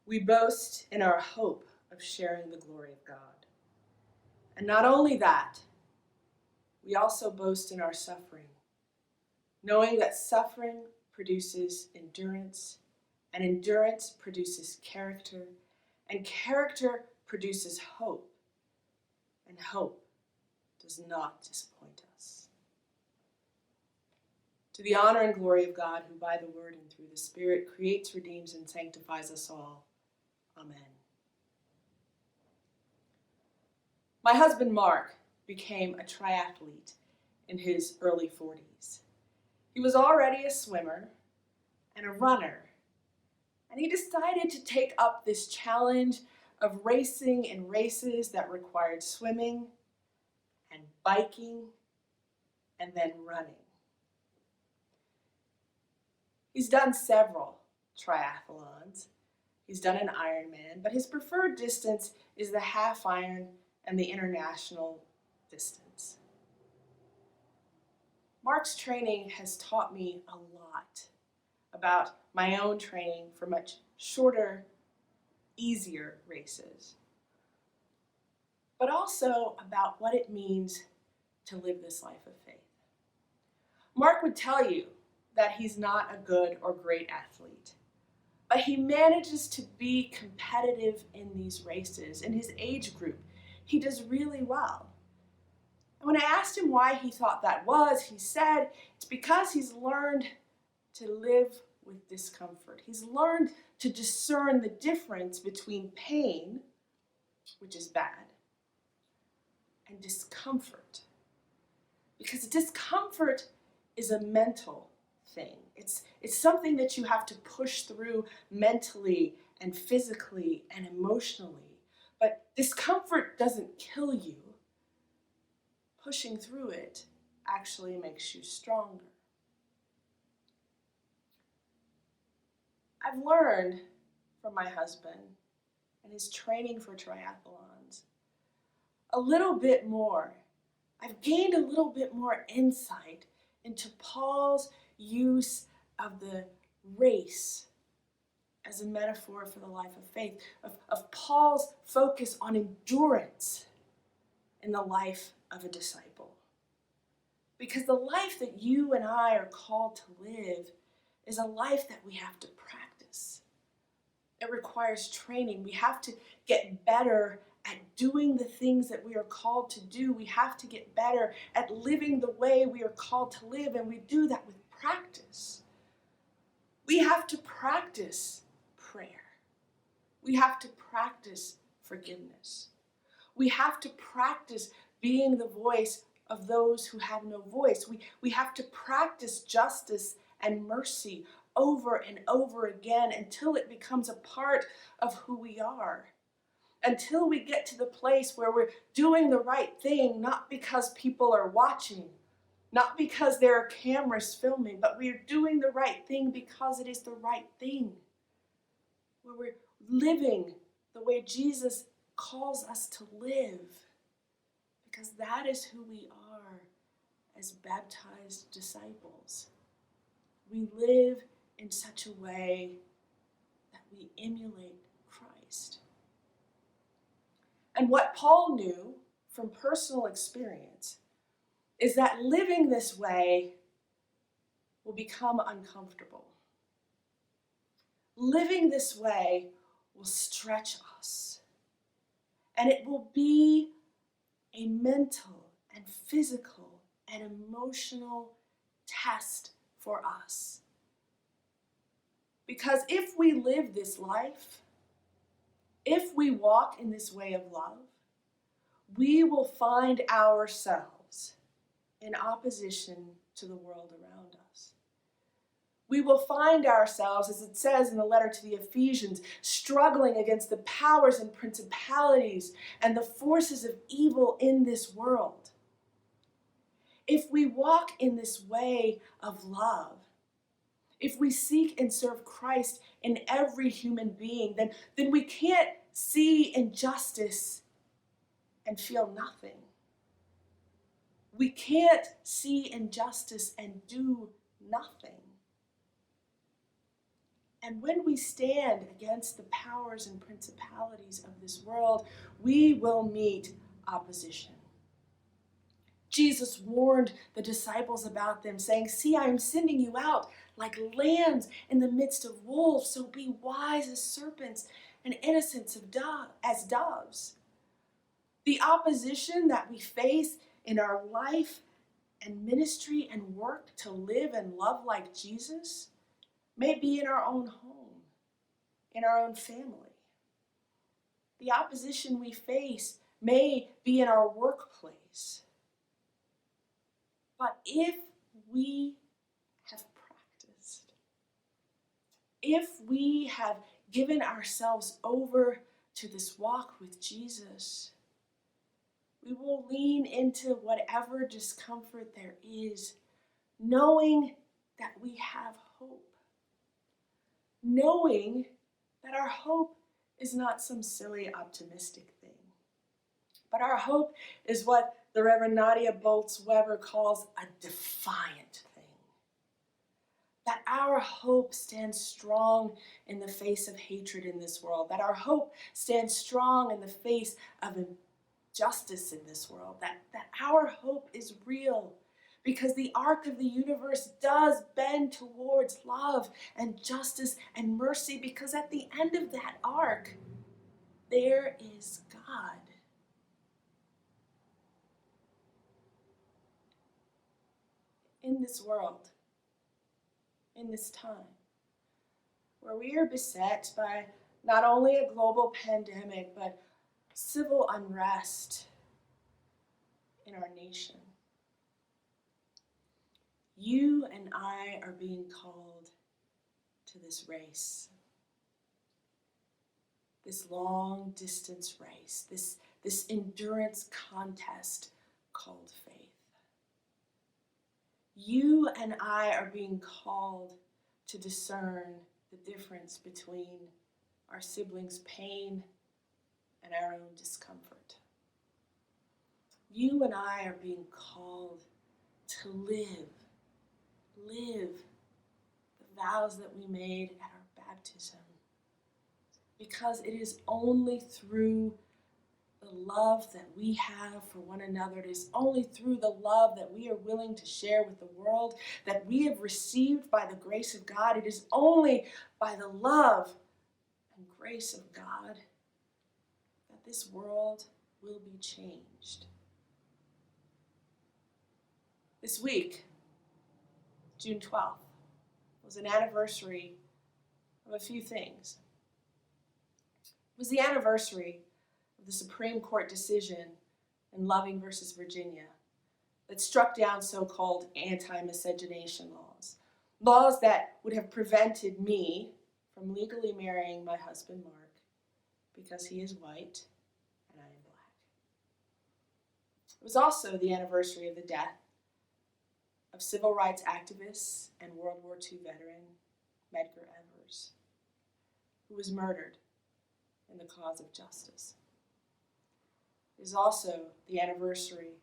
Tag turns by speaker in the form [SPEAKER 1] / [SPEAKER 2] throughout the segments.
[SPEAKER 1] We boast in our hope of sharing the glory of God. And not only that, we also boast in our suffering, knowing that suffering produces endurance, and endurance produces character, and character produces hope, and hope does not disappoint us. To the honor and glory of God, who by the word and through the Spirit creates, redeems, and sanctifies us all. Amen. My husband Mark became a triathlete in his early 40s. He was already a swimmer and a runner, and he decided to take up this challenge of racing in races that required swimming and biking and then running. He's done several triathlons. He's done an Ironman, but his preferred distance is the half iron and the international distance. Mark's training has taught me a lot about my own training for much shorter, easier races, but also about what it means to live this life of faith. Mark would tell you that he's not a good or great athlete, but he manages to be competitive in these races. In his age group, he does really well. And when I asked him why he thought that was, he said it's because he's learned to live with discomfort. He's learned to discern the difference between pain, which is bad, and discomfort. Because discomfort is a mental thing. It's something that you have to push through mentally and physically and emotionally. But discomfort doesn't kill you. Pushing through it actually makes you stronger. I've learned from my husband and his training for triathlons a little bit more. I've gained a little bit more insight into Paul's use of the race as a metaphor for the life of faith, of Paul's focus on endurance in the life of a disciple. Because the life that you and I are called to live is a life that we have to practice. It requires training. We have to get better at doing the things that we are called to do. We have to get better at living the way we are called to live, and we do that with practice. We have to practice prayer. We have to practice forgiveness. We have to practice being the voice of those who have no voice. We have to practice justice and mercy over and over again until it becomes a part of who we are. Until we get to the place where we're doing the right thing, not because people are watching, not because there are cameras filming, but we're doing the right thing because it is the right thing. Where we're living the way Jesus calls us to live, because that is who we are as baptized disciples. We live in such a way that we emulate Christ. And what Paul knew from personal experience is that living this way will become uncomfortable. Living this way will stretch us. And it will be a mental and physical and emotional test for us. Because if we live this life, if we walk in this way of love, we will find ourselves in opposition to the world around us. We will find ourselves, as it says in the letter to the Ephesians, struggling against the powers and principalities and the forces of evil in this world. If we walk in this way of love, if we seek and serve Christ in every human being, then we can't see injustice and feel nothing. We can't see injustice and do nothing. And when we stand against the powers and principalities of this world, we will meet opposition. Jesus warned the disciples about them, saying, "See, I am sending you out like lambs in the midst of wolves, so be wise as serpents and innocent as doves." The opposition that we face in our life and ministry and work to live and love like Jesus may be in our own home, in our own family. The opposition we face may be in our workplace. But if we have practiced, if we have given ourselves over to this walk with Jesus, we will lean into whatever discomfort there is, knowing that we have hope. Knowing that our hope is not some silly optimistic thing, but our hope is what the Reverend Nadia Bolz-Weber calls a defiant thing. That our hope stands strong in the face of hatred in this world, that our hope stands strong in the face of injustice in this world, that our hope is real, because the arc of the universe does bend towards love and justice and mercy, because at the end of that arc, there is God. In this world, in this time, where we are beset by not only a global pandemic, but civil unrest in our nation, you and I are being called to this race, this long distance race, this endurance contest called faith. You and I are being called to discern the difference between our siblings' pain and our own discomfort. You and I are being called to live the vows that we made at our baptism. Because it is only through the love that we have for one another, it is only through the love that we are willing to share with the world, that we have received by the grace of God. It is only by the love and grace of God that this world will be changed. This week, June 12th, was an anniversary of a few things. It was the anniversary of the Supreme Court decision in Loving versus Virginia that struck down so-called anti-miscegenation laws. Laws that would have prevented me from legally marrying my husband, Mark, because he is white and I am black. It was also the anniversary of the death of civil rights activist and World War II veteran Medgar Evers, who was murdered in the cause of justice. It is also the anniversary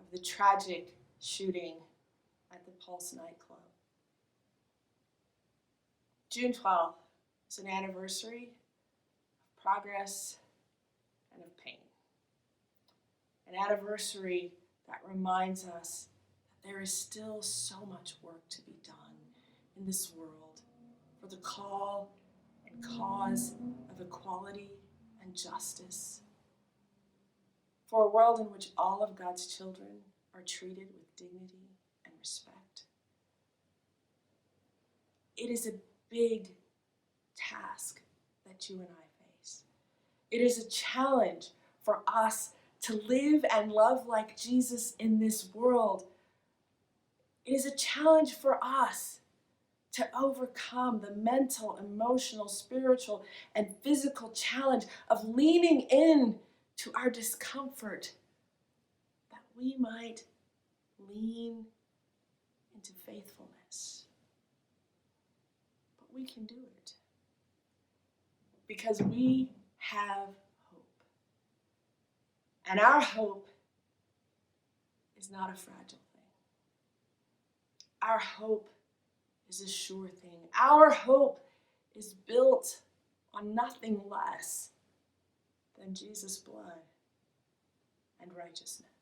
[SPEAKER 1] of the tragic shooting at the Pulse nightclub. June 12th is an anniversary of progress and of pain. An anniversary that reminds us that there is still so much work to be done in this world for the call and cause of equality and justice. For a world in which all of God's children are treated with dignity and respect. It is a big task that you and I face. It is a challenge for us to live and love like Jesus in this world. It is a challenge for us to overcome the mental, emotional, spiritual, and physical challenge of leaning in to our discomfort, that we might lean into faithfulness. But we can do it because we have hope. And our hope is not a fragile thing. Our hope is a sure thing. Our hope is built on nothing less than Jesus' blood and righteousness.